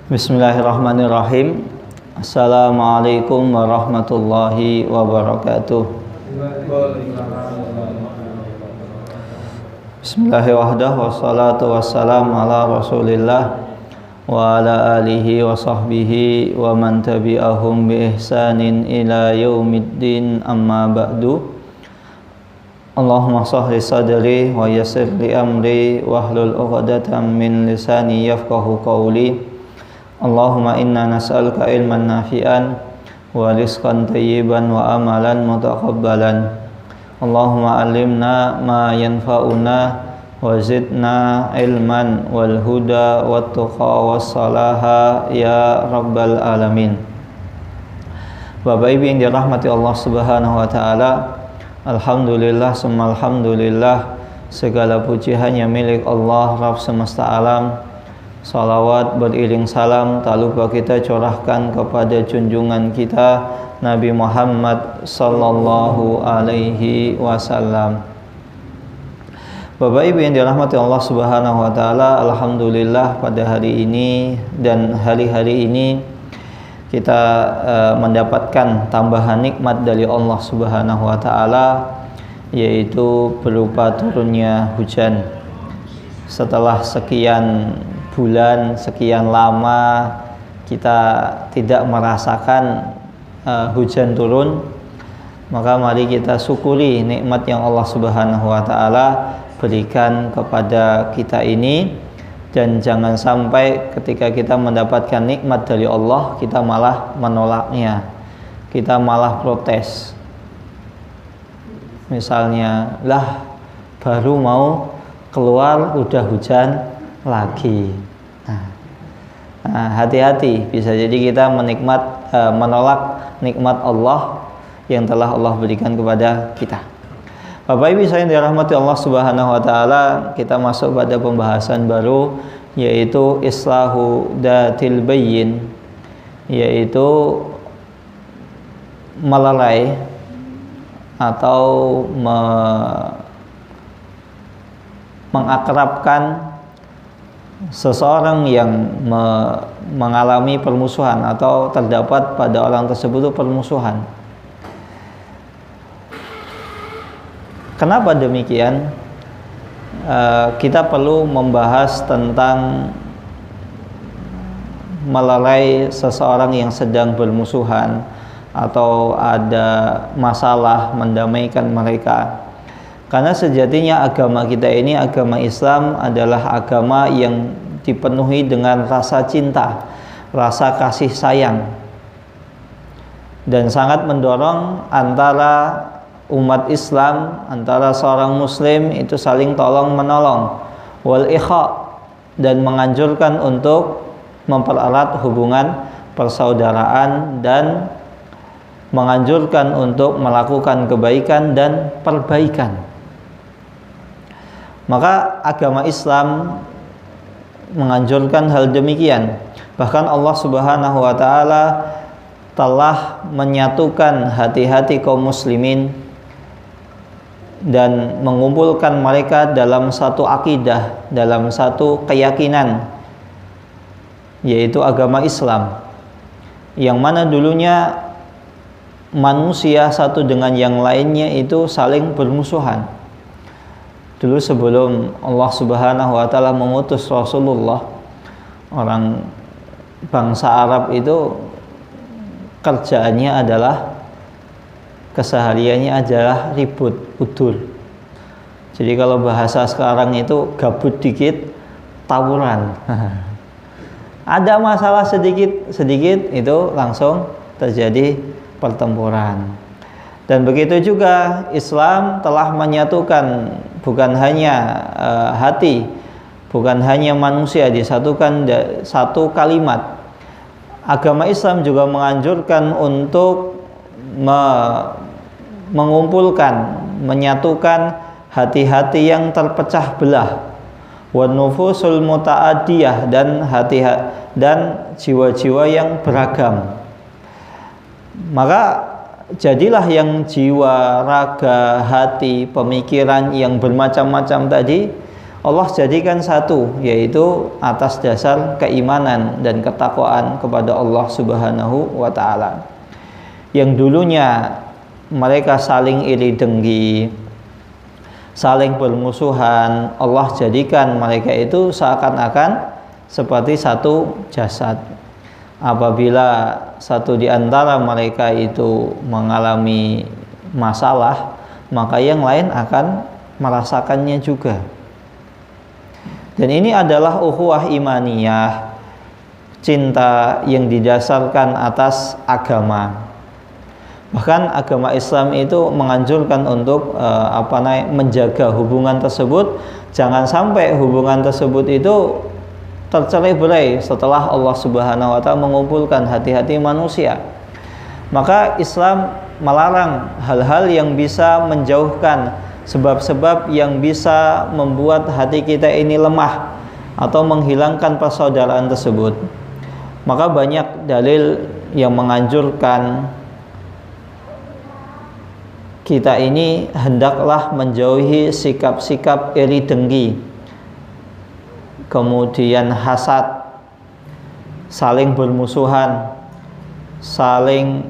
Bismillahirrahmanirrahim. Assalamualaikum warahmatullahi wabarakatuh. Bismillahirrahmanirrahim. Wassalatu wassalamu ala Rasulillah wa ala alihi wa sahbihi wa man tabi'ahum bi ihsanin ila yaumiddin, amma ba'du. Allahumma sahli sadri wa yassir li amri wahlul 'uqdatam min lisani yafqahu qawli. Allahumma inna nas'aluka ilman nafi'an wa rizqan thayyiban wa amalan mutaqabbalan. Allahumma alimna ma yanfa'una wa zidna ilman wal huda wat tuqa was salaha ya rabbal alamin. Bapak Ibu yang dirahmati Allah Subhanahu wa taala, alhamdulillah summa alhamdulillah, segala puji hanya milik Allah Rabb semesta alam. Salawat beriring salam tak lupa kita curahkan kepada junjungan kita Nabi Muhammad sallallahu alaihi wasallam. Bapak Ibu yang dirahmati Allah Subhanahu wa taala, alhamdulillah pada hari ini dan hari-hari ini kita mendapatkan tambahan nikmat dari Allah Subhanahu wa taala, yaitu berupa turunnya hujan. Setelah sekian bulan, sekian lama kita tidak merasakan hujan turun, maka mari kita syukuri nikmat yang Allah Subhanahu wa taala berikan kepada kita ini, dan jangan sampai ketika kita mendapatkan nikmat dari Allah kita malah menolaknya, kita malah protes. Misalnya, lah baru mau keluar udah hujan lagi. Nah, hati-hati, bisa jadi kita menolak nikmat Allah yang telah Allah berikan kepada kita. Bapak Ibu saya dirahmati Allah Subhanahu wa taala, kita masuk pada pembahasan baru, yaitu islahu datil bayyin, yaitu melerai atau mengakrabkan seseorang yang mengalami permusuhan atau terdapat pada orang tersebut permusuhan. Kenapa demikian? Kita perlu membahas tentang melerai seseorang yang sedang bermusuhan atau ada masalah, mendamaikan mereka. Karena sejatinya agama kita ini, agama Islam, adalah agama yang dipenuhi dengan rasa cinta, rasa kasih sayang, dan sangat mendorong antara umat Islam, antara seorang muslim itu saling tolong menolong, wal ikha, dan menganjurkan untuk mempererat hubungan persaudaraan, dan menganjurkan untuk melakukan kebaikan dan perbaikan. Maka agama Islam menganjurkan hal demikian. Bahkan Allah Subhanahu wa taala telah menyatukan hati-hati kaum muslimin dan mengumpulkan mereka dalam satu akidah, dalam satu keyakinan, yaitu agama Islam, yang mana dulunya manusia satu dengan yang lainnya itu saling bermusuhan. Dulu sebelum Allah Subhanahu wa taala mengutus Rasulullah, orang bangsa Arab itu kerjaannya adalah, kesehariannya adalah ribut, udur. Jadi kalau bahasa sekarang itu gabut dikit, tawuran. Ada masalah sedikit itu langsung terjadi pertempuran. Dan begitu juga Islam telah menyatukan bukan hanya hati, bukan hanya manusia, disatukan satu kalimat. Agama Islam juga menganjurkan untuk mengumpulkan, menyatukan hati-hati yang terpecah belah, wan nufusul muta'adiyah, dan jiwa-jiwa yang beragam. Maka jadilah yang jiwa, raga, hati, pemikiran yang bermacam-macam tadi Allah jadikan satu, yaitu atas dasar keimanan dan ketakwaan kepada Allah Subhanahu wa taala. Yang dulunya mereka saling iri dengki, saling bermusuhan, Allah jadikan mereka itu seakan-akan seperti satu jasad. Apabila satu di antara mereka itu mengalami masalah, maka yang lain akan merasakannya juga. Dan ini adalah ukhuwah imaniyah, cinta yang didasarkan atas agama. Bahkan agama Islam itu menganjurkan untuk menjaga hubungan tersebut, jangan sampai hubungan tersebut itu tercerai-berai setelah Allah Subhanahu wa taala mengumpulkan hati-hati manusia. Maka Islam melarang hal-hal yang bisa menjauhkan, sebab-sebab yang bisa membuat hati kita ini lemah atau menghilangkan persaudaraan tersebut. Maka banyak dalil yang menganjurkan kita ini hendaklah menjauhi sikap-sikap iri dengki, kemudian hasad, saling bermusuhan, saling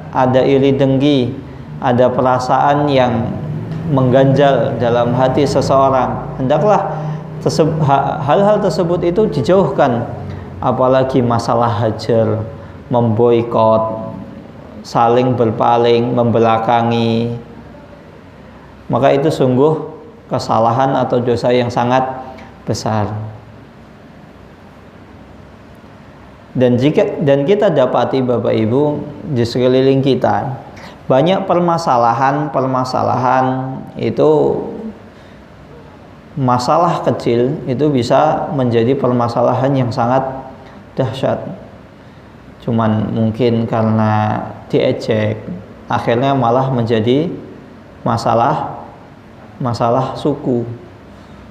ada iri dengki, ada perasaan yang mengganjal dalam hati seseorang. Hendaklah hal-hal tersebut itu dijauhkan, apalagi masalah hajar, memboikot, saling berpaling, membelakangi. Maka itu sungguh kesalahan atau dosa yang sangat besar. Dan kita dapati Bapak Ibu di sekeliling kita banyak permasalahan itu, masalah kecil itu bisa menjadi permasalahan yang sangat dahsyat. Cuman mungkin karena diejek, akhirnya malah menjadi masalah suku.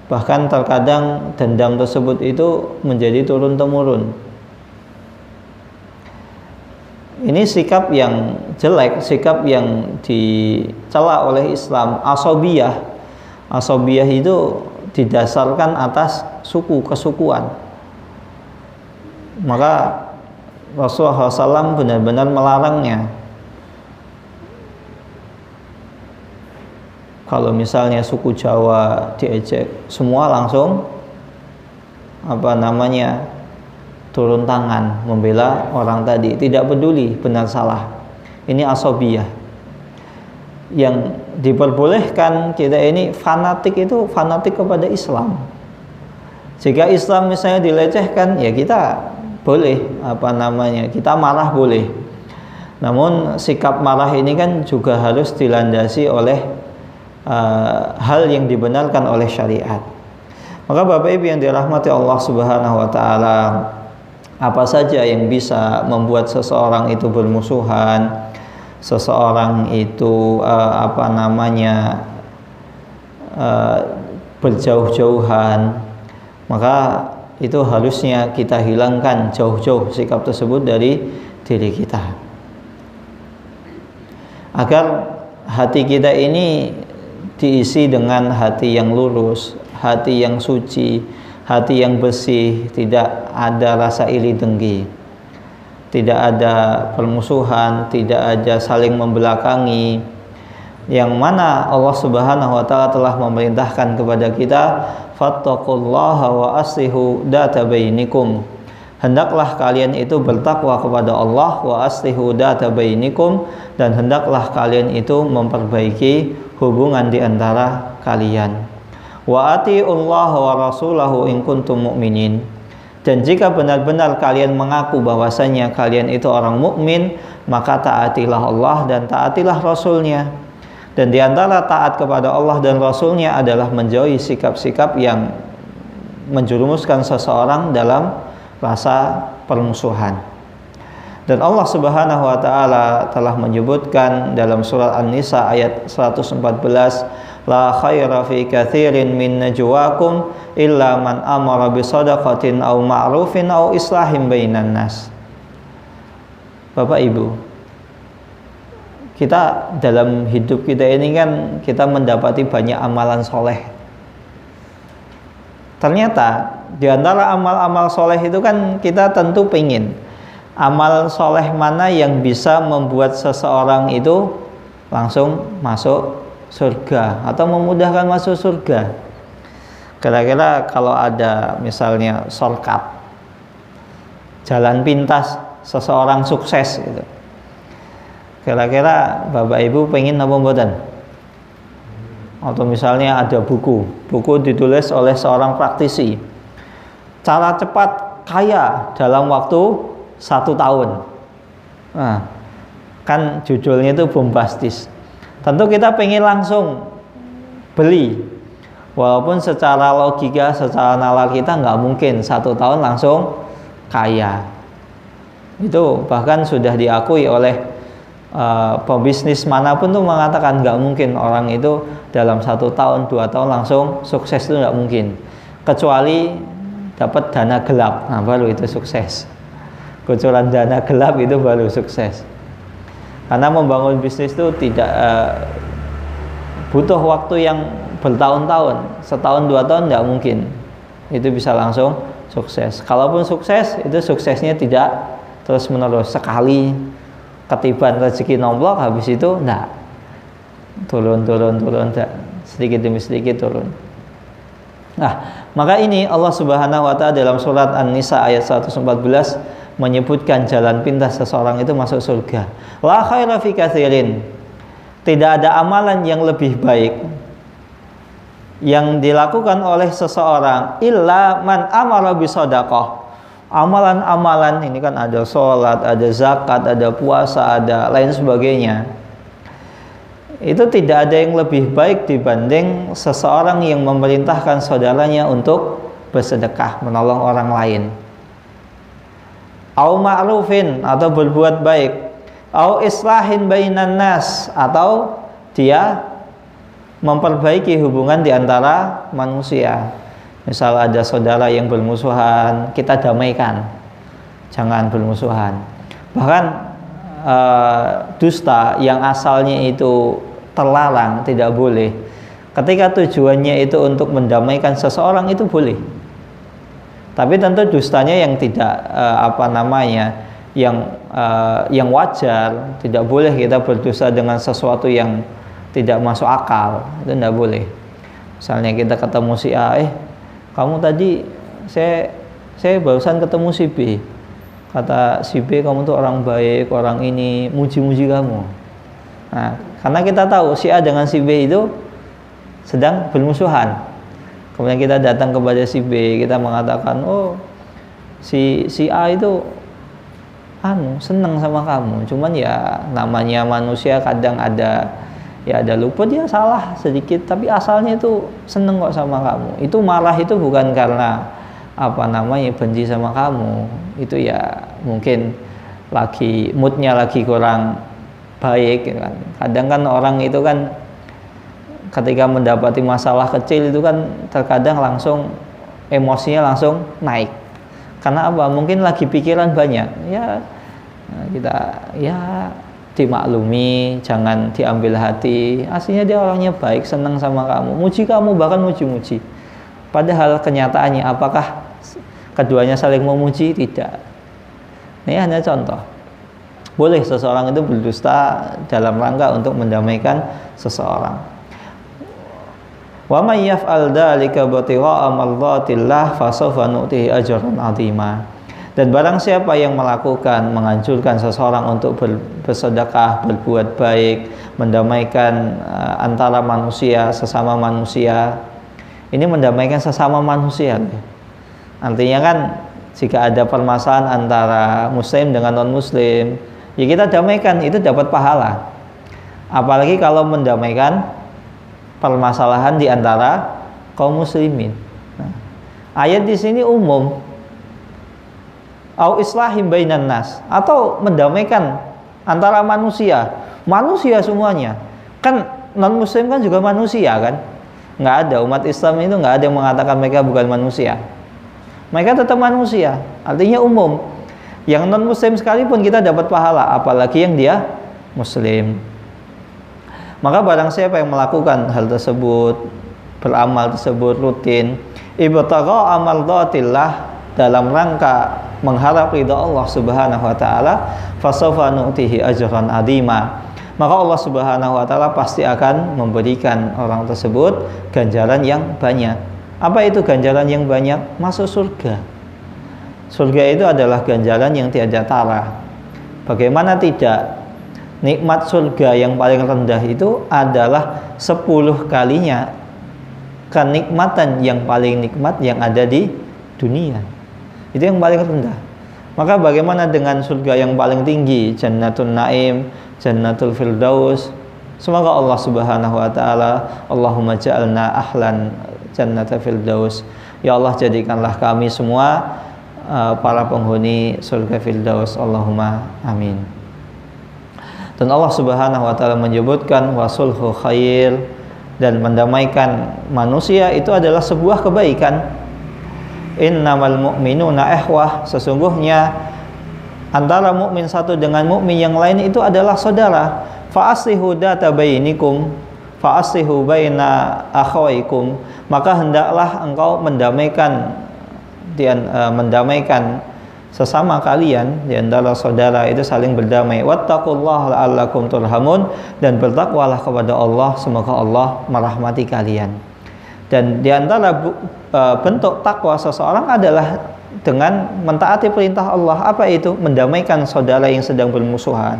Bahkan terkadang dendam tersebut itu menjadi turun-temurun. Ini sikap yang jelek, sikap yang dicela oleh Islam. Asobiyah itu didasarkan atas suku, kesukuan. Maka Rasulullah SAW benar-benar melarangnya. Kalau misalnya suku Jawa diejek, semua langsung turun tangan membela orang tadi, tidak peduli benar salah. Ini asobiyah. Yang diperbolehkan kita ini fanatik kepada Islam. Jika Islam misalnya dilecehkan, ya kita boleh kita marah boleh. Namun sikap marah ini kan juga harus dilandasi oleh hal yang dibenarkan oleh syariat. Maka Bapak Ibu yang dirahmati Allah Subhanahu wa taala, apa saja yang bisa membuat seseorang itu bermusuhan, seseorang itu berjauh-jauhan, maka itu harusnya kita hilangkan jauh-jauh sikap tersebut dari diri kita, agar hati kita ini diisi dengan hati yang lurus, hati yang suci, hati yang bersih, tidak ada rasa iri dengki, tidak ada permusuhan, tidak ada saling membelakangi, yang mana Allah Subhanahu wa taala telah memerintahkan kepada kita, fattaqullaha wa aslihu data bainikum. Hendaklah kalian itu bertakwa kepada Allah, wa aslihu data bainikum, dan hendaklah kalian itu memperbaiki hubungan di antara kalian. Wa atiullaha wa rasulahu in kuntum mu'minin. Dan jika benar-benar kalian mengaku bahwasanya kalian itu orang mukmin, maka taatilah Allah dan taatilah Rasulnya. Dan di antara taat kepada Allah dan Rasulnya adalah menjauhi sikap-sikap yang menjerumuskan seseorang dalam rasa permusuhan. Dan Allah Subhanahu wa taala telah menyebutkan dalam surat An-Nisa ayat 114, la khaira fi katsirin min najwakum illa man amara bi shadaqatin aw ma'rufin aw islahin bainan nas. Bapak Ibu, kita dalam hidup kita ini kan kita mendapati banyak amalan soleh. Ternyata di antara amal-amal soleh itu kan kita tentu pengen amal soleh mana yang bisa membuat seseorang itu langsung masuk surga atau memudahkan masuk surga. Kira-kira kalau ada misalnya shortcut, jalan pintas seseorang sukses gitu, kira-kira Bapak Ibu pengen apa mboten? Atau misalnya ada buku ditulis oleh seorang praktisi, cara cepat kaya dalam waktu 1 tahun. Nah, kan judulnya itu bombastis. Tentu kita pengen langsung beli, walaupun secara logika, secara nalar kita nggak mungkin 1 tahun langsung kaya. Itu bahkan sudah diakui oleh pebisnis manapun tuh mengatakan nggak mungkin orang itu dalam 1 tahun 2 tahun langsung sukses, itu nggak mungkin, kecuali dapat dana gelap. Nah, baru itu sukses. Kucuran dana gelap itu baru sukses. Karena membangun bisnis itu tidak butuh waktu yang bertahun-tahun, setahun 2 tahun nggak mungkin itu bisa langsung sukses. Kalaupun sukses, itu suksesnya tidak terus menerus, sekali ketiban rezeki nomplok, habis itu enggak, turun enggak, sedikit demi sedikit turun. Nah, maka ini Allah Subhanahu wa taala dalam surat An-Nisa ayat 114 menyebutkan jalan pintas seseorang itu masuk surga. La khaira fi katsirin. Tidak ada amalan yang lebih baik yang dilakukan oleh seseorang illa man amara bisadaqah. Amalan-amalan ini kan ada sholat, ada zakat, ada puasa, ada lain sebagainya. Itu tidak ada yang lebih baik dibanding seseorang yang memerintahkan saudaranya untuk bersedekah, menolong orang lain. Au ma'rufin, atau berbuat baik. Au islahin bainan nas, atau dia memperbaiki hubungan di antara manusia. Misal ada saudara yang bermusuhan, kita damaikan, jangan bermusuhan. Bahkan dusta yang asalnya itu terlarang, tidak boleh, ketika tujuannya itu untuk mendamaikan seseorang, itu boleh. Tapi tentu dustanya yang tidak yang wajar. Tidak boleh kita berdusta dengan sesuatu yang tidak masuk akal, itu tidak boleh. Misalnya kita ketemu si A, kamu tadi saya barusan ketemu si B, kata si B kamu tuh orang baik, orang ini, muji-muji kamu. Nah, karena kita tahu si A dengan si B itu sedang bermusuhan, kemudian kita datang kepada si B, kita mengatakan, oh si A itu senang sama kamu, cuman ya namanya manusia kadang ada lupa, dia salah sedikit, tapi asalnya itu seneng kok sama kamu. Itu marah itu bukan karena benci sama kamu, itu ya mungkin lagi moodnya lagi kurang baik gitu kan. Kadang kan orang itu kan ketika mendapati masalah kecil itu kan terkadang langsung emosinya langsung naik. Karena mungkin lagi pikiran banyak. Ya kita dimaklumi, jangan diambil hati. Aslinya dia orangnya baik, senang sama kamu, muji kamu, bahkan muji-muji. Padahal kenyataannya apakah keduanya saling memuji? Tidak. Ini hanya contoh. Boleh seseorang itu berdusta dalam rangka untuk mendamaikan seseorang. Wa may yaf'al dzalika batigha'a mardatillah fasawfa nu'tihi ajran 'azima. Dan barang siapa yang melakukan, menganjurkan seseorang untuk bersedekah, berbuat baik, mendamaikan antara manusia, sesama manusia. Ini mendamaikan sesama manusia. Artinya kan jika ada permasalahan antara muslim dengan non-muslim, ya kita damaikan, itu dapat pahala. Apalagi kalau mendamaikan permasalahan di antara kaum muslimin. Nah, ayat di sini umum. Au islahim bainan nas, atau mendamaikan antara manusia semuanya. Kan non muslim kan juga manusia kan? Nggak ada, umat Islam itu nggak ada yang mengatakan mereka bukan manusia. Mereka tetap manusia, artinya umum. Yang non muslim sekalipun kita dapat pahala, apalagi yang dia muslim. Maka barang siapa yang melakukan hal tersebut, beramal tersebut rutin, ibtagha amardhatillah, dalam rangka mengharap ridha Allah Subhanahu wa taala, fasawfa nu'tihi ajran 'azima. Maka Allah Subhanahu wa taala pasti akan memberikan orang tersebut ganjaran yang banyak. Apa itu ganjaran yang banyak? Masuk surga. Surga itu adalah ganjaran yang tiada tara. Bagaimana tidak? Nikmat surga yang paling rendah itu adalah 10 kalinya kenikmatan yang paling nikmat yang ada di dunia. Itu yang paling rendah. Maka bagaimana dengan surga yang paling tinggi, Jannatul Naim, Jannatul Firdaus? Semoga Allah Subhanahu wa taala, Allahumma ja'alna ahlan Jannatul Firdaus. Ya Allah, jadikanlah kami semua para penghuni surga Firdaus. Allahumma amin. Dan Allah Subhanahu wa taala menyebutkan wasulhu khair, dan mendamaikan manusia itu adalah sebuah kebaikan. Innamal mu'minuna ikhwah, sesungguhnya antara mukmin satu dengan mukmin yang lain itu adalah saudara. Fa aslihu dzata bainikum, fa aslihu baina akhawaikum, maka hendaklah engkau mendamaikan sesama kalian, di antara saudara itu saling berdamai. Wattaqullaha la'allakum turhamun, dan bertakwalah kepada Allah, semoga Allah merahmati kalian. Dan di antara bentuk takwa seseorang adalah dengan mentaati perintah Allah. Apa itu? Mendamaikan saudara yang sedang bermusuhan.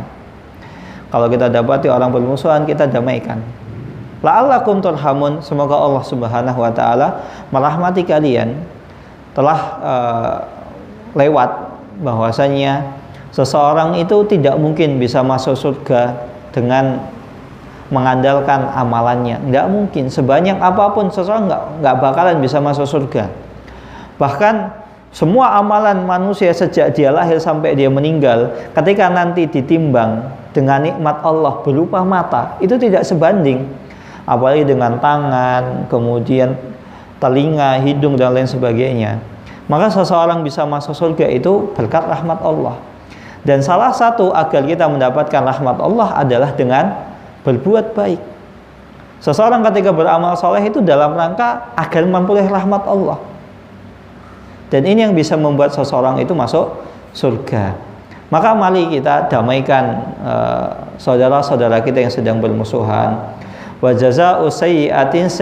Kalau kita dapati orang bermusuhan, kita damaikan. La'allakum turhamun, semoga Allah Subhanahu wa taala merahmati kalian. Telah lewat bahwasanya seseorang itu tidak mungkin bisa masuk surga dengan mengandalkan amalannya. Nggak mungkin. Sebanyak apapun seseorang nggak bakalan bisa masuk surga. Bahkan semua amalan manusia sejak dia lahir sampai dia meninggal, ketika nanti ditimbang dengan nikmat Allah berupa mata, itu tidak sebanding. Apalagi dengan tangan, kemudian telinga, hidung, dan lain sebagainya. Maka seseorang bisa masuk surga itu berkat rahmat Allah. Dan salah satu agar kita mendapatkan rahmat Allah adalah dengan berbuat baik. Seseorang ketika beramal soleh itu dalam rangka agar memperoleh rahmat Allah. Dan ini yang bisa membuat seseorang itu masuk surga. Maka mari kita damaikan saudara-saudara kita yang sedang bermusuhan. Wa jazaa'u sayyi'atin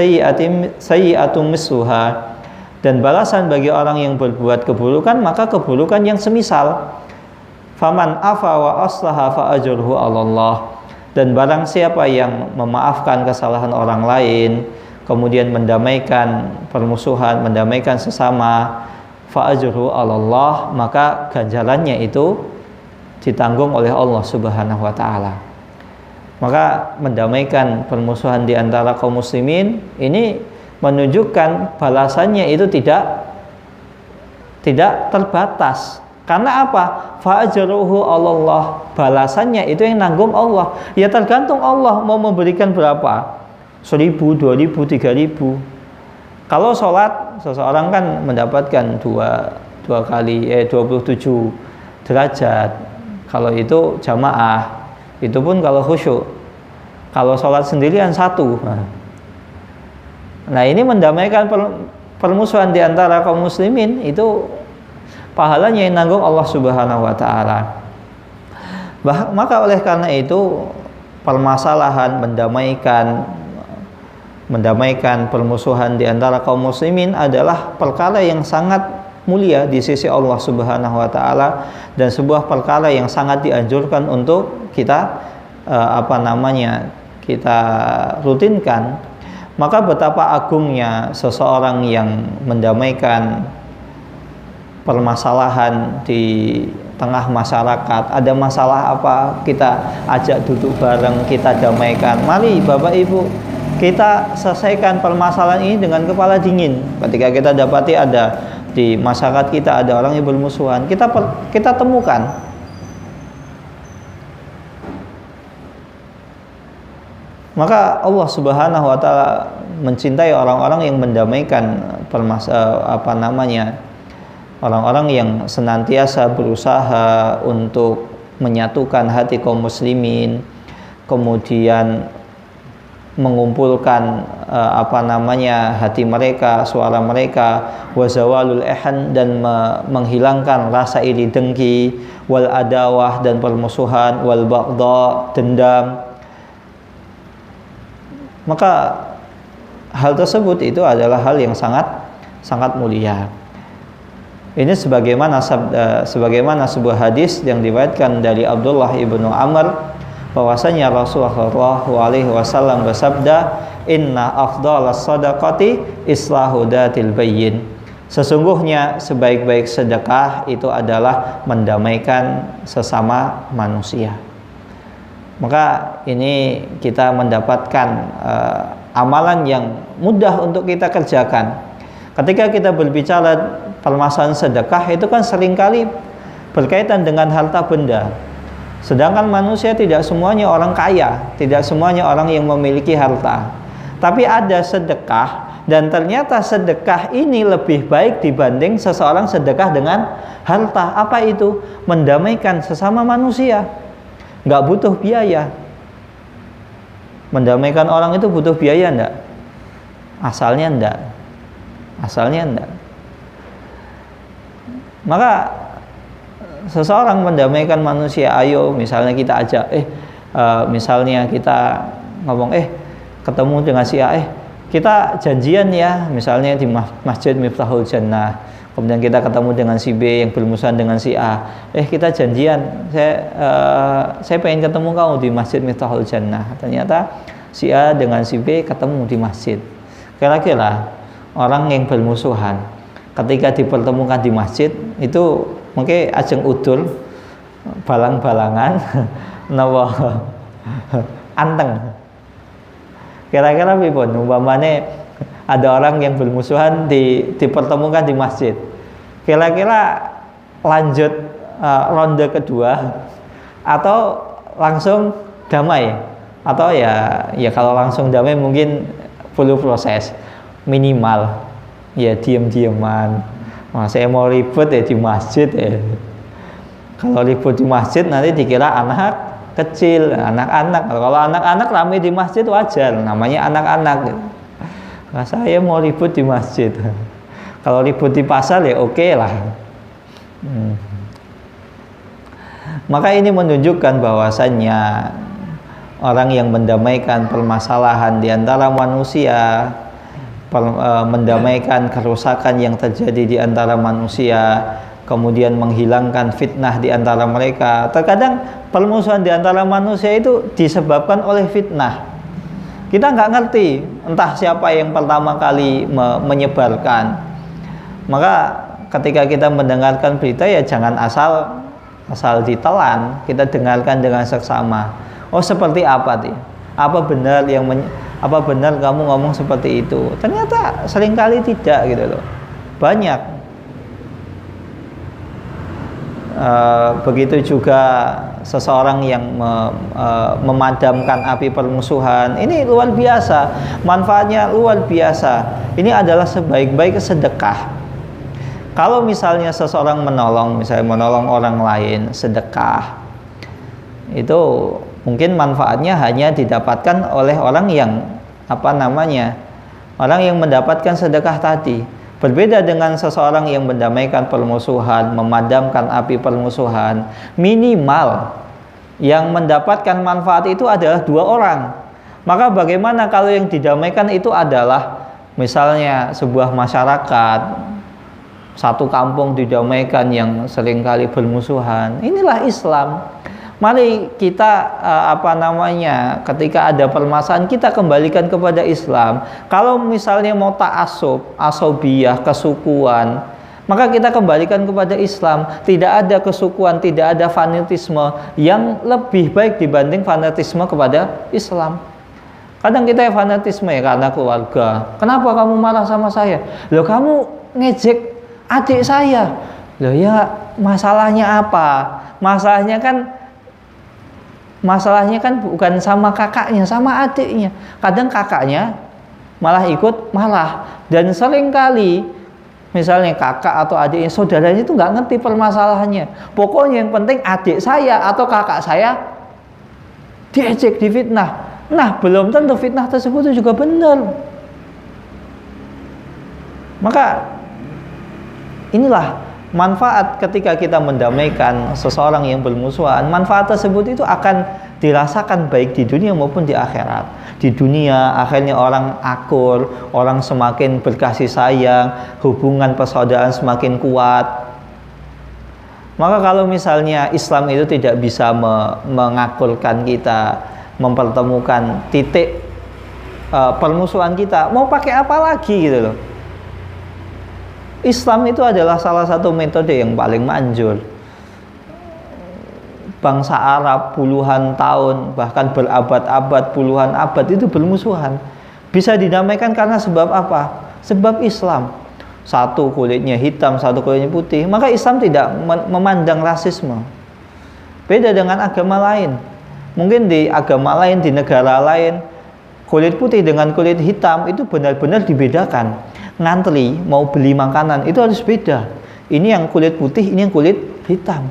sayyi'atun misluha, dan balasan bagi orang yang berbuat keburukan maka keburukan yang semisal. Faman afa wa aslaha fa ajruhu 'alallah, dan barang siapa yang memaafkan kesalahan orang lain, kemudian mendamaikan permusuhan, mendamaikan sesama, fa ajruhu 'alallah, maka ganjarannya itu ditanggung oleh Allah Subhanahu wa taala. Maka mendamaikan permusuhan di antara kaum muslimin ini menunjukkan balasannya itu tidak terbatas. Karena apa? Fa'ajruhu 'alallah, balasannya itu yang nanggung Allah. Ya tergantung Allah mau memberikan berapa, 1.000, 2.000, 3.000. Kalau sholat seseorang kan mendapatkan 27 derajat. Kalau itu jamaah, itu pun kalau khusyuk. Kalau sholat sendirian 1. Nah ini mendamaikan permusuhan di antara kaum muslimin, itu pahalanya yang nanggung Allah Subhanahu wa taala. Maka oleh karena itu permasalahan mendamaikan permusuhan di antara kaum muslimin adalah perkara yang sangat mulia di sisi Allah Subhanahu wa taala, dan sebuah perkara yang sangat dianjurkan untuk kita kita rutinkan. Maka betapa agungnya seseorang yang mendamaikan permasalahan di tengah masyarakat. Ada masalah apa, kita ajak duduk bareng, kita damaikan. Mari Bapak Ibu, kita selesaikan permasalahan ini dengan kepala dingin. Ketika kita dapati ada di masyarakat kita ada orang yang bermusuhan, kita temukan. Maka Allah Subhanahu wa taala mencintai orang-orang yang mendamaikan orang-orang yang senantiasa berusaha untuk menyatukan hati kaum muslimin, kemudian mengumpulkan hati mereka, suara mereka, wa zawalul ihan, dan menghilangkan rasa iri dengki, wal adawah, dan permusuhan, wal baghdha, dendam. Maka hal tersebut itu adalah hal yang sangat mulia. Ini sebagaimana sebuah hadis yang diriwayatkan dari Abdullah ibnu Amr, bahwasanya Rasulullah SAW bersabda, inna afdalas sadaqati islahu datil bayyin. Sesungguhnya sebaik-baik sedekah itu adalah mendamaikan sesama manusia. Maka ini kita mendapatkan amalan yang mudah untuk kita kerjakan. Ketika kita berbicara permasalahan sedekah, itu kan seringkali berkaitan dengan harta benda. Sedangkan manusia tidak semuanya orang kaya, tidak semuanya orang yang memiliki harta. Tapi ada sedekah, dan ternyata sedekah ini lebih baik dibanding seseorang sedekah dengan harta. Apa itu? Mendamaikan sesama manusia. Nggak butuh biaya. Mendamaikan orang itu butuh biaya enggak? Asalnya enggak. Maka seseorang mendamaikan manusia, ayo misalnya kita ajak, misalnya kita ngomong, ketemu dengan si A, kita janjian ya, misalnya di Masjid Miftahul Jannah. Kemudian kita ketemu dengan si B yang bermusuhan dengan si A, kita janjian, saya pengen ketemu kamu di Masjid Miftahul Jannah. Ternyata si A dengan si B ketemu di masjid. Kira-kira orang yang bermusuhan ketika dipertemukan di masjid itu mungkin ajeng udul, balang-balangan, napa anteng. Kira-kira pripun umpamane ada orang yang bermusuhan dipertemukan di masjid. Kira-kira lanjut ronde kedua atau langsung damai? Atau ya kalau langsung damai mungkin perlu proses minimal ya diam-diaman. Saya mau ribut ya di masjid ya. Kalau ribut di masjid nanti dikira anak kecil, anak-anak. Kalau anak-anak ramai di masjid wajar, namanya anak-anak. Nah, saya mau ribut di masjid. Kalau ribut di pasar ya oke lah. Maka ini menunjukkan bahwasannya orang yang mendamaikan permasalahan di antara manusia, mendamaikan kerusakan yang terjadi di antara manusia, kemudian menghilangkan fitnah di antara mereka. Terkadang permusuhan di antara manusia itu disebabkan oleh fitnah. Kita nggak ngerti entah siapa yang pertama kali menyebarkan. Maka ketika kita mendengarkan berita ya jangan asal ditelan, kita dengarkan dengan seksama. Oh seperti apa sih? Apa benar kamu ngomong seperti itu? Ternyata seringkali tidak gitu loh. Banyak. Begitu juga seseorang yang memadamkan api permusuhan, ini luar biasa, manfaatnya luar biasa. Ini adalah sebaik-baik sedekah. Kalau misalnya seseorang menolong orang lain, sedekah, itu mungkin manfaatnya hanya didapatkan oleh orang yang orang yang mendapatkan sedekah tadi. Berbeda dengan seseorang yang mendamaikan permusuhan, memadamkan api permusuhan, minimal yang mendapatkan manfaat itu adalah 2 orang. Maka bagaimana kalau yang didamaikan itu adalah misalnya sebuah masyarakat, satu kampung didamaikan yang seringkali bermusuhan. Inilah Islam. Mari kita ketika ada permasalahan kita kembalikan kepada Islam. Kalau misalnya mau ta'assub, asabiyah, kesukuan, maka kita kembalikan kepada Islam. Tidak ada kesukuan, tidak ada fanatisme yang lebih baik dibanding fanatisme kepada Islam. Kadang kita fanatisme ya karena keluarga. Kenapa kamu marah sama saya? Loh kamu ngejek adik saya. Loh ya masalahnya apa? Masalahnya kan bukan sama kakaknya, sama adiknya. Kadang kakaknya malah ikut marah. Dan seringkali misalnya kakak atau adiknya, saudaranya itu nggak ngerti permasalahannya. Pokoknya yang penting adik saya atau kakak saya diejek, difitnah. Nah, belum tentu fitnah tersebut itu juga benar. Maka inilah manfaat ketika kita mendamaikan seseorang yang bermusuhan. Manfaat tersebut itu akan dirasakan baik di dunia maupun di akhirat. Di dunia akhirnya orang akur, orang semakin berkasih sayang, hubungan persaudaraan semakin kuat. Maka kalau misalnya Islam itu tidak bisa mengakurkan kita, mempertemukan titik permusuhan kita, mau pakai apa lagi gitu loh. Islam itu adalah salah satu metode yang paling manjur. Bangsa Arab puluhan tahun, bahkan berabad-abad, puluhan abad itu bermusuhan. Bisa didamaikan karena sebab apa? Sebab Islam. Satu kulitnya hitam, satu kulitnya putih. Maka Islam tidak memandang rasisme. Beda dengan agama lain. Mungkin di agama lain, di negara lain, kulit putih dengan kulit hitam itu benar-benar dibedakan. Ngantri mau beli makanan itu harus beda. Ini yang kulit putih, ini yang kulit hitam.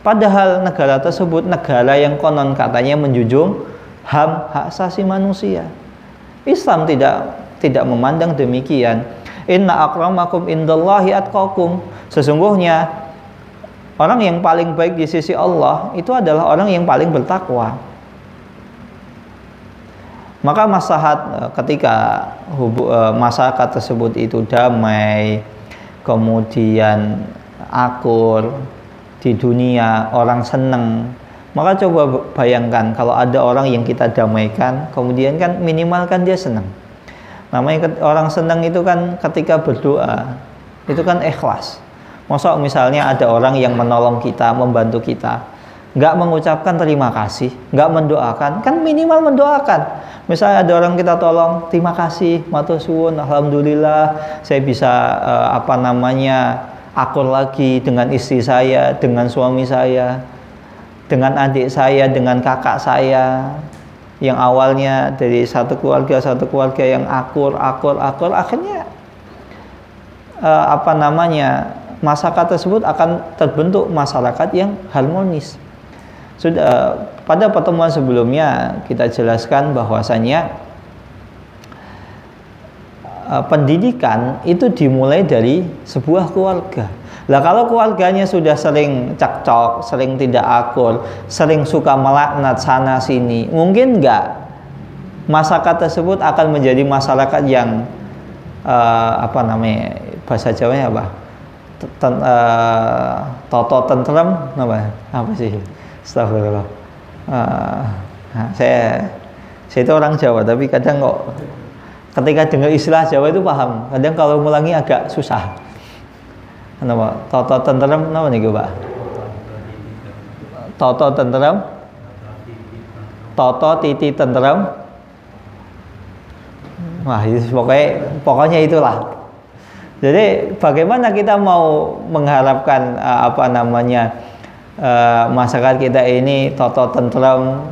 Padahal negara tersebut negara yang konon katanya menjunjung HAM, hak asasi manusia. Islam tidak memandang demikian. Inna akramakum indallahi atqakum. Sesungguhnya orang yang paling baik di sisi Allah itu adalah orang yang paling bertakwa. Maka maslahat ketika masyarakat tersebut itu damai, kemudian akur di dunia, orang senang. Maka coba bayangkan kalau ada orang yang kita damaikan, kemudian kan minimal kan dia senang. Namanya orang senang itu kan ketika berdoa, itu kan ikhlas. Masa misalnya ada orang yang menolong kita, membantu kita, nggak mengucapkan terima kasih, nggak mendoakan, kan minimal mendoakan. Misalnya ada orang kita tolong, terima kasih, matur suwun, alhamdulillah, saya bisa akur lagi dengan istri saya, dengan suami saya, dengan adik saya, dengan kakak saya, yang awalnya dari satu keluarga yang akur, akhirnya masyarakat tersebut akan terbentuk masyarakat yang harmonis. Sudah pada pertemuan sebelumnya kita jelaskan bahwasanya pendidikan itu dimulai dari sebuah keluarga. Lah kalau keluarganya sudah sering cekcok, sering tidak akur, sering suka melaknat sana sini, mungkin enggak masyarakat tersebut akan menjadi masyarakat yang bahasa Jawanya apa? Toto tentrem apa sih? Astagfirullah. Saya itu orang Jawa, tapi kadang kok ketika dengar istilah Jawa itu paham. Kadang kalau ngulangi agak susah. Kenapa? Toto tentrem, kenapa nih Pak? Toto tentrem, Toto titi tentrem. Wah, itu pokoknya itulah. Jadi bagaimana kita mau mengharapkan masyarakat kita ini toto tentrem,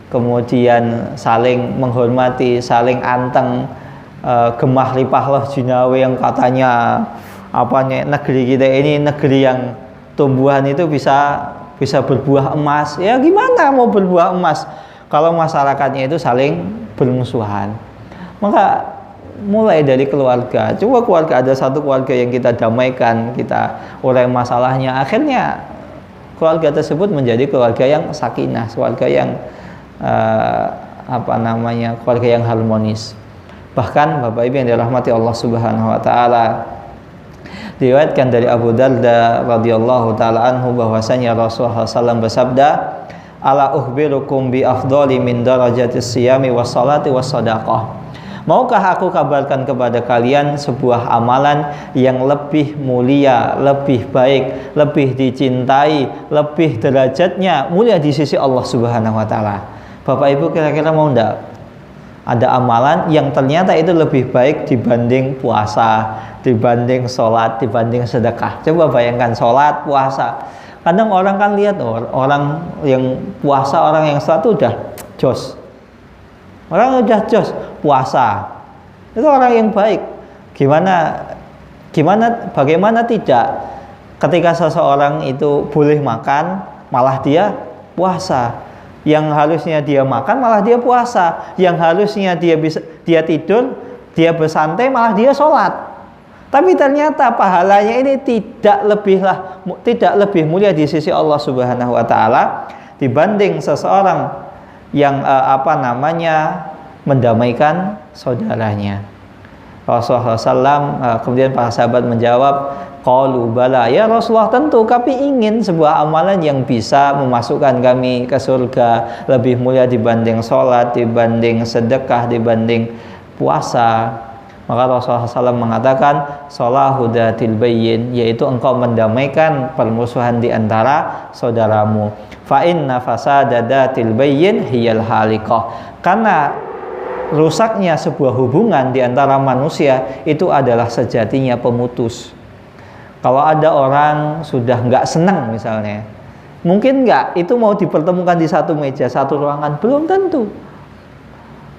kemudian saling menghormati, saling anteng, gemah lipah loh jinawi yang katanya negeri kita ini negeri yang tumbuhan itu bisa berbuah emas. Ya gimana mau berbuah emas kalau masyarakatnya itu saling bermusuhan? Maka mulai dari keluarga. Coba keluarga, ada satu keluarga yang kita damaikan, kita urai masalahnya, akhirnya keluarga tersebut menjadi keluarga yang sakinah, keluarga yang keluarga yang harmonis. Bahkan Bapak Ibu yang dirahmati Allah Subhanahu wa taala, diriwayatkan dari Abu Darda radhiyallahu taala anhu bahwasanya Rasulullah SAW bersabda, "Ala ukhbirukum bi afdhali min darajatis siyami was salati was shadaqah." Maukah aku kabarkan kepada kalian sebuah amalan yang lebih mulia, lebih baik, lebih dicintai, lebih derajatnya mulia di sisi Allah Subhanahu wa taala. Bapak Ibu kira-kira mau enggak? Ada amalan yang ternyata itu lebih baik dibanding puasa, dibanding sholat, dibanding sedekah. Coba bayangkan sholat, puasa. Kadang orang kan lihat orang yang puasa, orang yang sholat itu udah jos. Orang udah jos puasa. Itu orang yang baik. Bagaimana tidak ketika seseorang itu boleh makan malah dia puasa. Yang harusnya dia makan malah dia puasa. Yang harusnya dia tidur, dia bersantai malah dia sholat. Tapi ternyata pahalanya ini tidak lebih mulia di sisi Allah Subhanahu wa taala dibanding seseorang yang mendamaikan saudaranya. Rasulullah SAW kemudian para sahabat menjawab, qalu bala ya Rasulullah, tentu kami ingin sebuah amalan yang bisa memasukkan kami ke surga, lebih mulia dibanding sholat, dibanding sedekah, dibanding puasa. Maka Rasulullah SAW mengatakan sholahu datil bayyin, yaitu engkau mendamaikan permusuhan di antara saudaramu. Fa inna fasada datil bayyin hiyal haliqah, karena rusaknya sebuah hubungan di antara manusia itu adalah sejatinya pemutus. Kalau ada orang sudah nggak senang misalnya, mungkin nggak itu mau dipertemukan di satu meja, satu ruangan, belum tentu.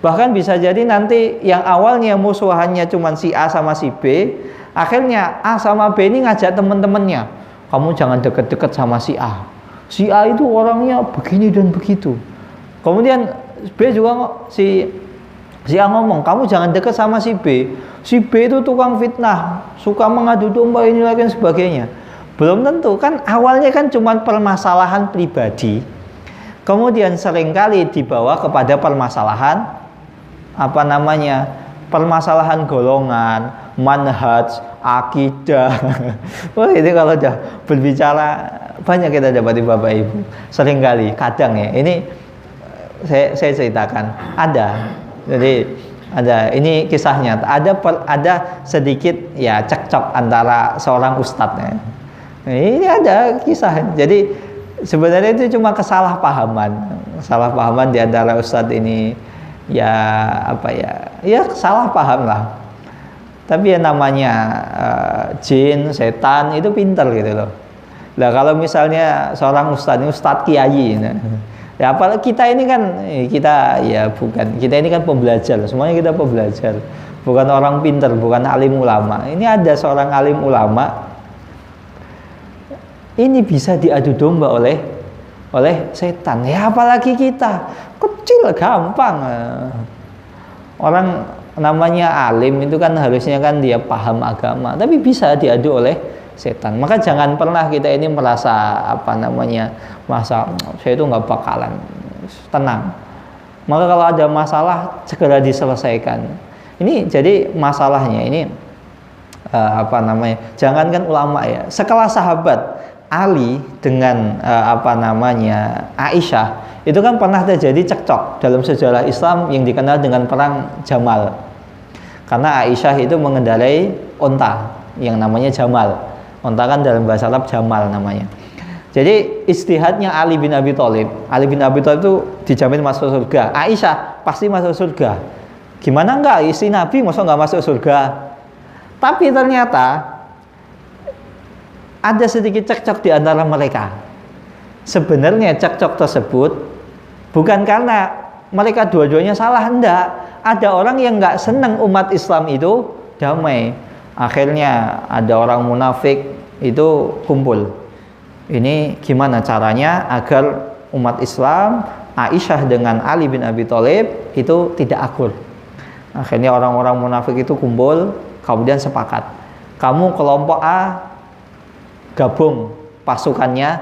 Bahkan bisa jadi nanti yang awalnya musuhannya cuma si A sama si B, akhirnya A sama B ini ngajak teman-temannya, kamu jangan deket-deket sama si A. Si A itu orangnya begini dan begitu. Kemudian B juga si A ngomong, kamu jangan dekat sama si B. Si B itu tukang fitnah, suka mengadu domba ini dan sebagainya. Belum tentu, kan awalnya kan cuma permasalahan pribadi. Kemudian seringkali dibawa kepada permasalahan permasalahan golongan, manhaj, akidah. Wah, ini kalau udah berbicara banyak kita dapati Bapak Ibu. Seringkali, kadang ya, ini saya ceritakan, ada. Jadi ini kisahnya, ada sedikit ya cekcok antara seorang ustadz ya. Ini ada kisah. Jadi sebenarnya itu cuma kesalahpahaman di antara ustadz ini, ya salah paham lah. Tapi ya namanya jin, setan itu pintar gitu loh. Nah kalau misalnya seorang ustadz kiai, ya apalagi kita ini kan kita ini kan pembelajar, semuanya kita pembelajar, bukan orang pintar, bukan alim ulama. Ini ada seorang alim ulama, ini bisa diadu domba oleh setan. Ya apalagi kita kecil, gampang. Orang namanya alim itu kan harusnya kan dia paham agama, tapi bisa diadu oleh setan. Maka jangan pernah kita ini merasa saya itu nggak bakalan. Tenang. Maka kalau ada masalah segera diselesaikan. Ini jadi masalahnya ini jangankan ulama ya, sekelas sahabat Ali dengan Aisyah itu kan pernah terjadi cekcok dalam sejarah Islam yang dikenal dengan perang Jamal. Karena Aisyah itu mengendarai onta yang namanya Jamal. Onta kan dalam bahasa Arab Jamal namanya. Jadi ijtihadnya Ali bin Abi Thalib itu dijamin masuk surga. Aisyah pasti masuk surga. Gimana enggak, istri Nabi masa enggak masuk surga? Tapi ternyata ada sedikit cekcok di antara mereka. Sebenarnya cekcok tersebut bukan karena mereka dua-duanya salah, enggak. Ada orang yang enggak senang umat Islam itu damai. Akhirnya ada orang munafik itu kumpul. Ini gimana caranya agar umat Islam, Aisyah dengan Ali bin Abi Thalib itu tidak akur. Akhirnya orang-orang munafik itu kumpul, kemudian sepakat. Kamu kelompok A gabung pasukannya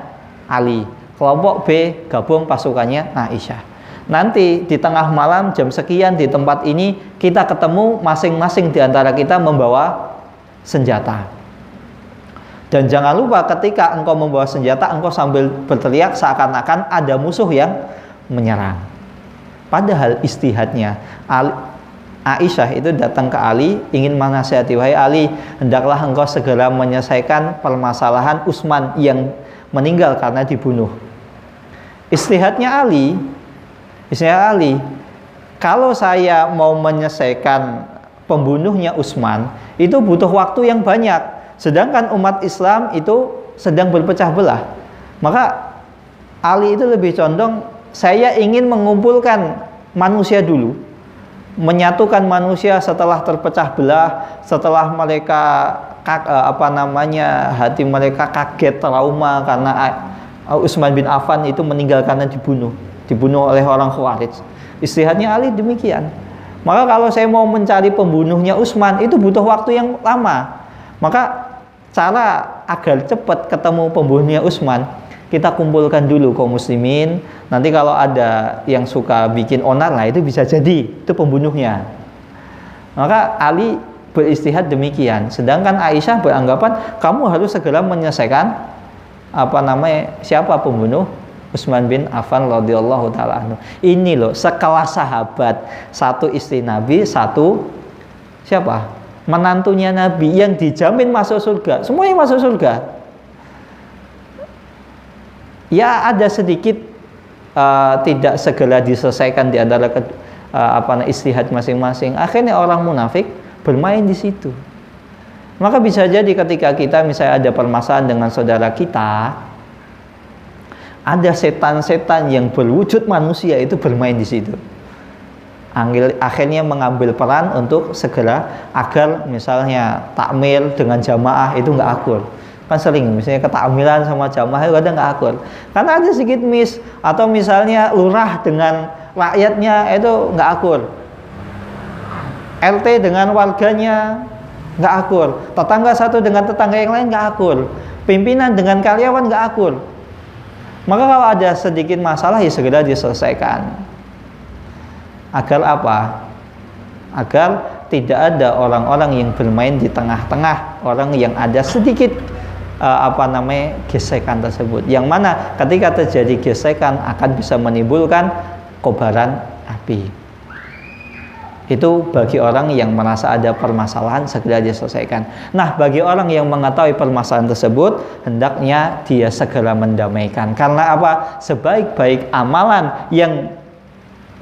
Ali, kelompok B gabung pasukannya Aisyah. Nanti di tengah malam jam sekian di tempat ini kita ketemu, masing-masing di antara kita membawa senjata. Dan jangan lupa ketika engkau membawa senjata, engkau sambil berteriak seakan-akan ada musuh yang menyerang. Padahal istihadnya Aisyah itu datang ke Ali ingin menasihati, wahai Ali, hendaklah engkau segera menyelesaikan permasalahan Utsman yang meninggal karena dibunuh. Istihadnya Ali, kalau saya mau menyelesaikan pembunuhnya Utsman itu butuh waktu yang banyak. Sedangkan umat Islam itu sedang berpecah belah. Maka Ali itu lebih condong, saya ingin mengumpulkan manusia dulu, menyatukan manusia setelah terpecah belah, setelah mereka hati mereka kaget, trauma karena Utsman bin Affan itu meninggal karena dibunuh dibunuh oleh orang Khawarij. Istihadnya Ali demikian. Maka kalau saya mau mencari pembunuhnya Utsman itu butuh waktu yang lama. Maka cara agar cepat ketemu pembunuhnya Utsman, kita kumpulkan dulu kaum muslimin. Nanti kalau ada yang suka bikin onar lah, itu bisa jadi itu pembunuhnya. Maka Ali beristihad demikian. Sedangkan Aisyah beranggapan kamu harus segera menyelesaikan siapa pembunuh Utsman bin Affan radhiyallahu taala anhu. Ini loh sekelas sahabat, satu istri Nabi, satu siapa? Menantunya Nabi yang dijamin masuk surga. Semuanya masuk surga. Ya ada sedikit tidak segera diselesaikan di antara istihad masing-masing. Akhirnya orang munafik bermain di situ. Maka bisa jadi ketika kita misalnya ada permasalahan dengan saudara kita, ada setan-setan yang berwujud manusia itu bermain di situ. Akhirnya mengambil peran untuk segera agar misalnya takmir dengan jamaah itu nggak akur. Kan sering misalnya ketakmiran sama jamaah itu kadang nggak akur. Karena ada sedikit miss, atau misalnya lurah dengan rakyatnya itu nggak akur. RT dengan warganya nggak akur. Tetangga satu dengan tetangga yang lain nggak akur. Pimpinan dengan karyawan nggak akur. Maka kalau ada sedikit masalah ya segera diselesaikan. Agar apa? Agar tidak ada orang-orang yang bermain di tengah-tengah, orang yang ada sedikit gesekan tersebut. Yang mana ketika terjadi gesekan akan bisa menimbulkan kobaran api. Itu bagi orang yang merasa ada permasalahan segera diselesaikan. Nah, bagi orang yang mengetahui permasalahan tersebut, hendaknya dia segera mendamaikan. Karena apa? Sebaik-baik amalan yang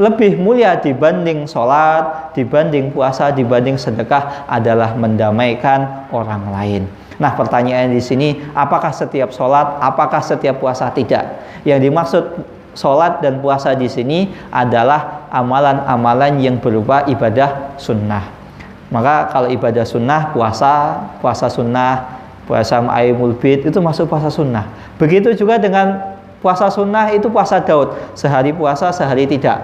lebih mulia dibanding sholat, dibanding puasa, dibanding sedekah adalah mendamaikan orang lain. Nah, pertanyaan di sini, apakah setiap sholat, apakah setiap puasa? Tidak. Yang dimaksud sholat dan puasa di sini adalah amalan-amalan yang berupa ibadah sunnah. Maka kalau ibadah sunnah, puasa sunnah, puasa Ayyamul Bid itu masuk puasa sunnah. Begitu juga dengan puasa sunnah itu puasa Daud, sehari puasa, sehari tidak.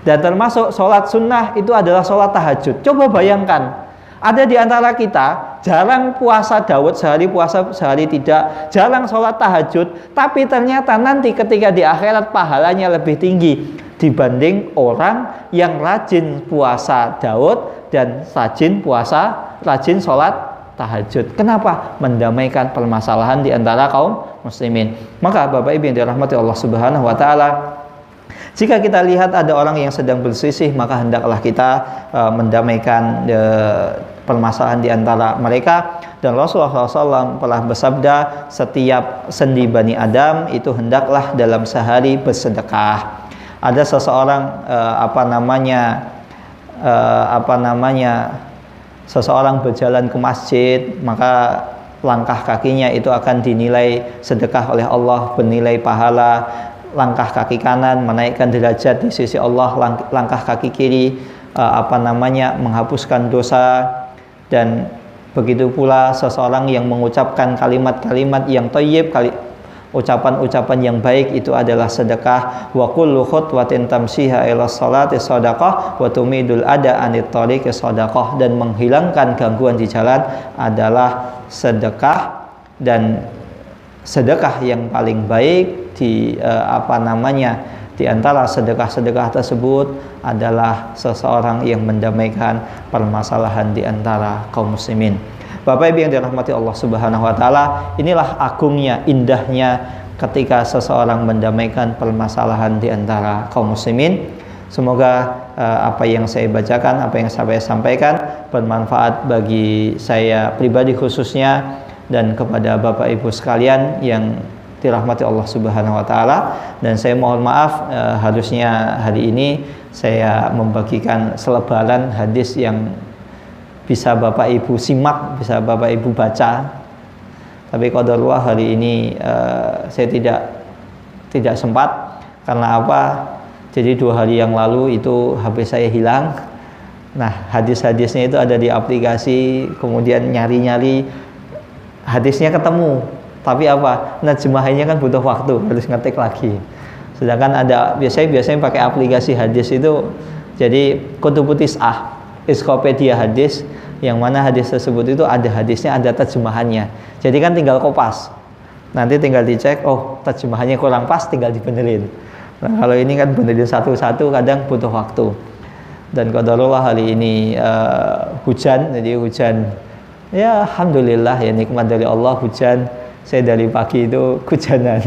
Dan termasuk sholat sunnah itu adalah sholat tahajud. Coba bayangkan, ada di antara kita jarang puasa Daud, sehari puasa sehari tidak, jarang sholat tahajud, tapi ternyata nanti ketika di akhirat pahalanya lebih tinggi dibanding orang yang rajin puasa Daud dan rajin sholat tahajud. Kenapa? Mendamaikan permasalahan di antara kaum muslimin. Maka Bapak Ibu yang dirahmati Allah Subhanahu wa taala, jika kita lihat ada orang yang sedang berselisih, maka hendaklah kita mendamaikan permasalahan di antara mereka. Dan Rasulullah SAW telah bersabda, setiap sendi Bani Adam itu hendaklah dalam sehari bersedekah. Ada seseorang seseorang berjalan ke masjid, maka langkah kakinya itu akan dinilai sedekah oleh Allah, bernilai pahala. Langkah kaki kanan menaikkan derajat di sisi Allah, langkah kaki kiri menghapuskan dosa. Dan begitu pula seseorang yang mengucapkan kalimat-kalimat yang thayyib, ucapan-ucapan yang baik itu adalah sedekah. Wa kullu khutwatin tamsiha ila sholati shadaqah wa tumidul ada anit tariqi shadaqah. Dan menghilangkan gangguan di jalan adalah sedekah. Dan sedekah yang paling baik di antara sedekah-sedekah tersebut adalah seseorang yang mendamaikan permasalahan di antara kaum muslimin. Bapak Ibu yang dirahmati Allah Subhanahu wa taala, inilah agungnya, indahnya ketika seseorang mendamaikan permasalahan di antara kaum muslimin. Semoga apa yang saya bacakan, apa yang saya sampaikan bermanfaat bagi saya pribadi khususnya dan kepada Bapak Ibu sekalian yang dirahmati Allah Subhanahu wa taala. Dan saya mohon maaf, harusnya hari ini saya membagikan selebaran hadis yang bisa Bapak Ibu simak, bisa Bapak Ibu baca. Tapi qadarullah hari ini saya tidak sempat. Karena apa? Jadi 2 hari yang lalu itu HP saya hilang. Nah, hadis-hadisnya itu ada di aplikasi, kemudian nyari-nyari hadisnya ketemu. Tapi apa? Nerjemahannya kan butuh waktu, harus ngetik lagi. Sedangkan ada biasanya pakai aplikasi hadis itu, jadi Kutubutis ensiklopedia hadis, yang mana hadis tersebut itu ada hadisnya, ada terjemahannya. Jadi kan tinggal kopas. Nanti tinggal dicek, oh terjemahannya kurang pas, tinggal dibenerin. Nah, kalau ini kan benerin satu-satu kadang butuh waktu. Dan qadarullah hari ini hujan, jadi hujan. Ya alhamdulillah ya, nikmat dari Allah hujan. Saya dari pagi itu hujanan.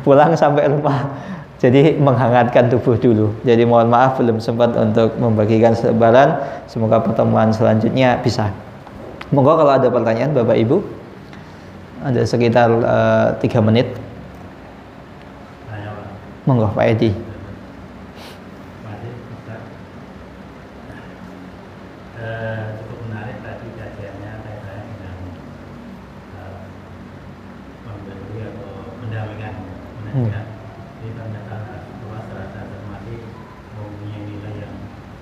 Pulang sampai rumah, jadi menghangatkan tubuh dulu. Jadi mohon maaf belum sempat untuk membagikan selebaran. Semoga pertemuan selanjutnya bisa. Monggo kalau ada pertanyaan Bapak Ibu. Ada sekitar 3 menit. Monggo Pak Edi. Cukup menarik tadi kajiannya kaitannya dengan memberi atau mendamaikan. Ini ternyata bahwa serasa cermati mempunyai nilai yang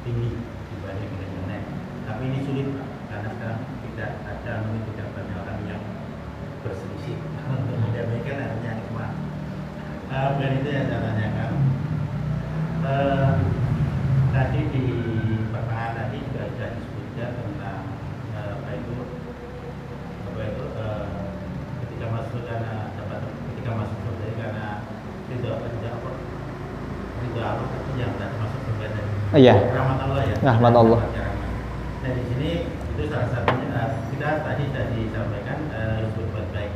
tinggi dibanding nilai yang lain. Tapi ini sulit Pak, karena sekarang tidak banyak orang yang berselisih untuk mendamaikan artinya hikmah. Bukan itu yang saya tanyakan. Tadi di pertengahan tadi juga sudah disebutkan tentang ketika masuk surga karena tidak apa yang tidak masuk surga tadi. Iya. Rahmat Allah ya. Rahmat Allah. Nah di sini itu salah satunya kita tadi sudah disampaikan harus berbuat baik.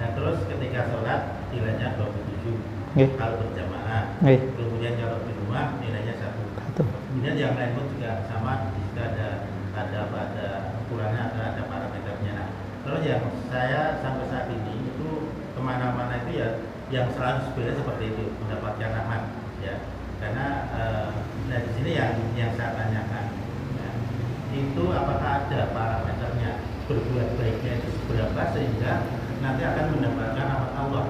Nah terus ketika sholat nilainya 27 kalau berjamaah. Kemudian kalau di rumah nilainya 1. Kemudian yang lain pun juga sama, di situ ada ukurannya, ada parameternya. Nah, terus yang saya sampai saat ini itu kemana-mana itu ya yang selalu sebenarnya seperti itu, mendapatkan rahmat ya. Karena nah di sini yang saya tanyakan ya, itu apakah ada parameternya, berbuat baiknya itu seberapa sehingga nanti akan mendapatkan rahmat Allah.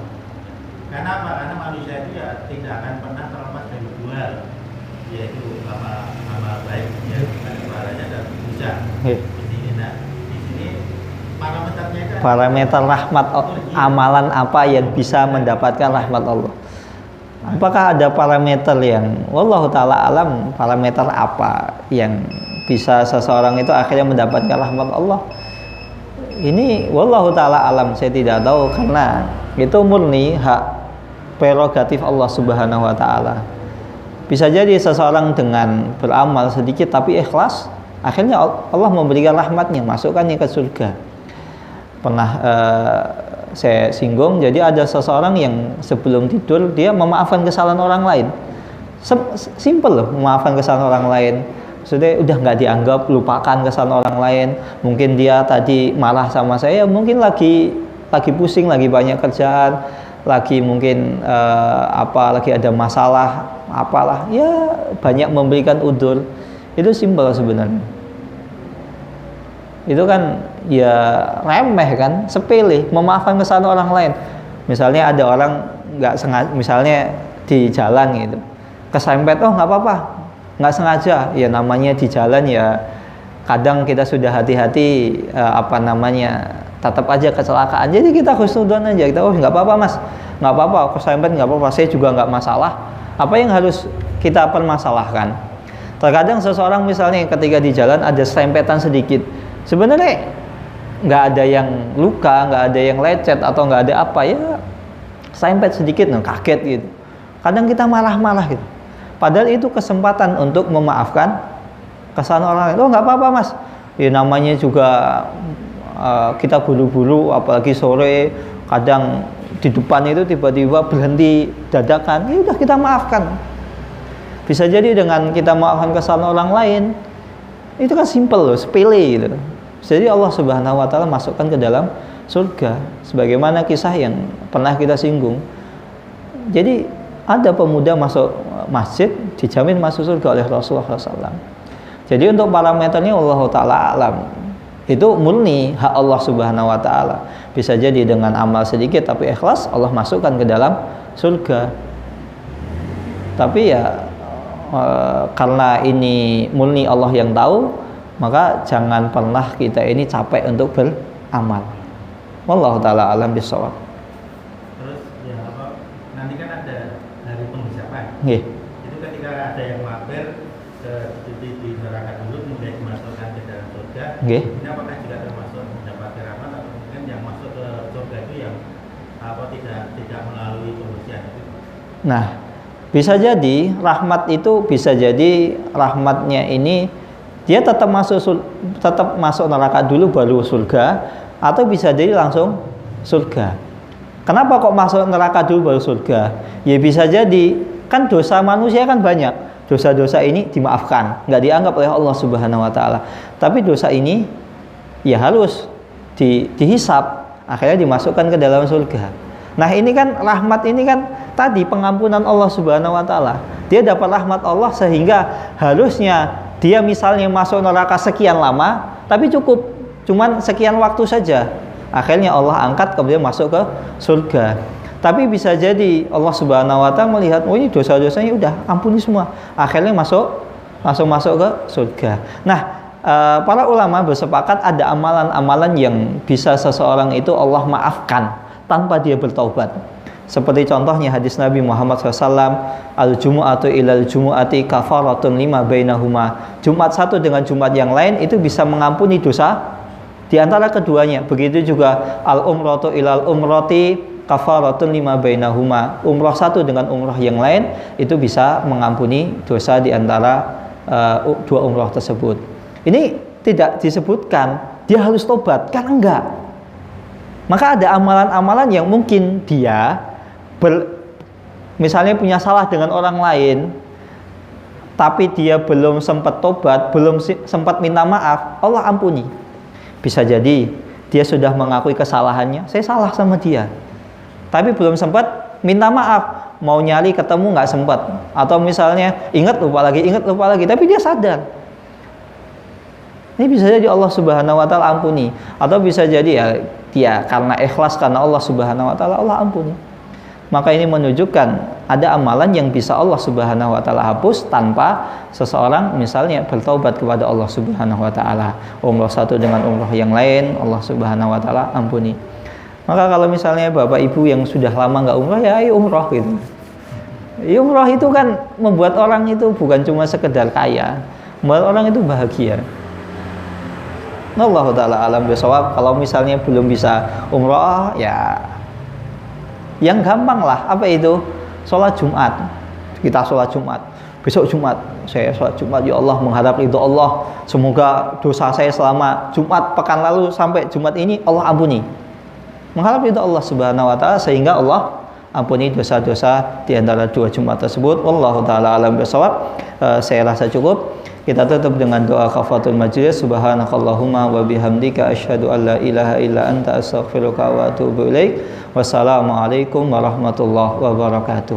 Karena apa? Karena manusia itu ya tidak akan pernah terlepas dari dua, yaitu amal baik ya, pahalanya dan dosa. Di sini, nah di sini parameternya kan parameter rahmat amalan apa yang bisa mendapatkan rahmat Allah. Apakah ada parameter yang wallahu taala alam, parameter apa yang bisa seseorang itu akhirnya mendapatkan rahmat Allah? Ini wallahu taala alam, saya tidak tahu, karena itu murni hak prerogatif Allah Subhanahu wa taala. Bisa jadi seseorang dengan beramal sedikit tapi ikhlas, akhirnya Allah memberikan rahmatnya, masukkannya ke surga. Pernah saya singgung, jadi ada seseorang yang sebelum tidur dia memaafkan kesalahan orang lain. Simple loh, memaafkan kesalahan orang lain. Sudah nggak dianggap, lupakan kesalahan orang lain. Mungkin dia tadi marah sama saya, mungkin lagi pusing, lagi banyak kerjaan, lagi mungkin lagi ada masalah apalah, ya banyak memberikan udzur. Itu simpel sebenarnya. Itu kan ya remeh kan, sepele, memaafkan kesalahan orang lain. Misalnya ada orang nggak sengaja, misalnya di jalan gitu, kesempet, oh nggak apa-apa, nggak sengaja. Ya namanya di jalan ya, kadang kita sudah hati-hati tetap aja kecelakaan. Jadi kita khusnudon aja, kita oh nggak apa-apa mas, nggak apa-apa, kesempet nggak apa-apa, saya juga nggak masalah. Apa yang harus kita permasalahkan? Terkadang seseorang misalnya ketika di jalan ada serempetan sedikit, sebenarnya nggak ada yang luka, nggak ada yang lecet atau nggak ada apa, ya serempet sedikit, kaget gitu. Kadang kita marah-marah gitu. Padahal itu kesempatan untuk memaafkan kesalahan orang lain. Oh nggak apa-apa mas, ya namanya juga kita buru-buru, apalagi sore, kadang di depan itu tiba-tiba berhenti dadakan, ya udah kita maafkan. Bisa jadi dengan kita maafkan kesalahan orang lain, itu kan simple loh, sepele gitu. Jadi Allah Subhanahu wa taala masukkan ke dalam surga, sebagaimana kisah yang pernah kita singgung. Jadi ada pemuda masuk masjid dijamin masuk surga oleh Rasulullah SAW. Jadi untuk parameternya Allah taala alam. Itu murni hak Allah Subhanahu wa taala. Bisa jadi dengan amal sedikit tapi ikhlas, Allah masukkan ke dalam surga. Tapi ya karena ini murni Allah yang tahu, maka jangan pernah kita ini capek untuk beramal. Wallahu taala alam bisawab. Terus ya nanti kan ada hari Nggih. Itu ketika ada yang mampir di neraka dulu kemudian dimasukkan ke dalam surga. Nggih. Ini apakah juga termasuk mendapat rahmat atau mungkin yang masuk ke surga itu yang tidak melalui pembersihan itu? Nah, bisa jadi rahmat itu bisa jadi rahmatnya ini dia tetap masuk neraka dulu baru surga, atau bisa jadi langsung surga. Kenapa kok masuk neraka dulu baru surga? Ya bisa jadi kan dosa manusia kan banyak. Dosa-dosa ini dimaafkan, nggak dianggap oleh Allah Subhanahu wa taala. Tapi dosa ini ya harus dihisab, akhirnya dimasukkan ke dalam surga. Nah, ini kan rahmat ini kan tadi pengampunan Allah Subhanahu wa taala. Dia dapat rahmat Allah sehingga harusnya dia misalnya masuk neraka sekian lama, tapi cuman sekian waktu saja. Akhirnya Allah angkat kemudian masuk ke surga. Tapi bisa jadi Allah Subhanahu wa taala melihat, oh ini dosa-dosanya udah ampuni semua. Akhirnya langsung masuk ke surga. Nah, para ulama bersepakat ada amalan-amalan yang bisa seseorang itu Allah maafkan tanpa dia bertaubat. Seperti contohnya hadis Nabi Muhammad SAW, al-jumu'atu ilal jumu'ati kafaratun lima bainahuma. Jumat satu dengan Jumat yang lain itu bisa mengampuni dosa di antara keduanya. Begitu juga al-umratu ilal umrati kafaratun lima bainahuma. Umrah satu dengan umrah yang lain itu bisa mengampuni dosa di antara dua umrah tersebut. Ini tidak disebutkan dia harus tobat, kan enggak. Maka ada amalan-amalan yang mungkin dia misalnya punya salah dengan orang lain, tapi dia belum sempat tobat, belum sempat minta maaf, Allah ampuni. Bisa jadi dia sudah mengakui kesalahannya, saya salah sama dia, tapi belum sempat minta maaf, mau nyari ketemu nggak sempat, atau misalnya ingat lupa lagi, tapi dia sadar. Ini bisa jadi Allah Subhanahu wa taala ampuni, atau bisa jadi ya dia karena ikhlas karena Allah Subhanahu wa taala Allah ampuni. Maka ini menunjukkan ada amalan yang bisa Allah Subhanahu wa taala hapus tanpa seseorang misalnya bertaubat kepada Allah Subhanahu wa taala. Umrah satu dengan umrah yang lain Allah Subhanahu wa taala ampuni. Maka kalau misalnya Bapak Ibu yang sudah lama nggak umrah, ya ayo umrah gitu. Ya, umrah itu kan membuat orang itu bukan cuma sekedar kaya, membuat orang itu bahagia. Allah taala alam bisawab. Kalau misalnya belum bisa umrah, ya yang gampang lah, apa itu? Sholat Jumat. Kita sholat Jumat. Besok Jumat, saya sholat Jumat, ya Allah mengharap ridho Allah. Semoga dosa saya selama Jumat pekan lalu sampai Jumat ini Allah ampuni. Mengharap ridho Allah Subhanahu wa taala sehingga Allah ampuni dosa-dosa di antara dua Jumat tersebut. Wallahu taala alam bisawab. Saya rasa cukup. Kita tutup dengan doa kafaratul majlis. Subhanakallahumma wa bihamdika asyhadu an la ilaha illa anta astaghfiruka wa atubu ilaik. Wassalamualaikum warahmatullahi wabarakatuh.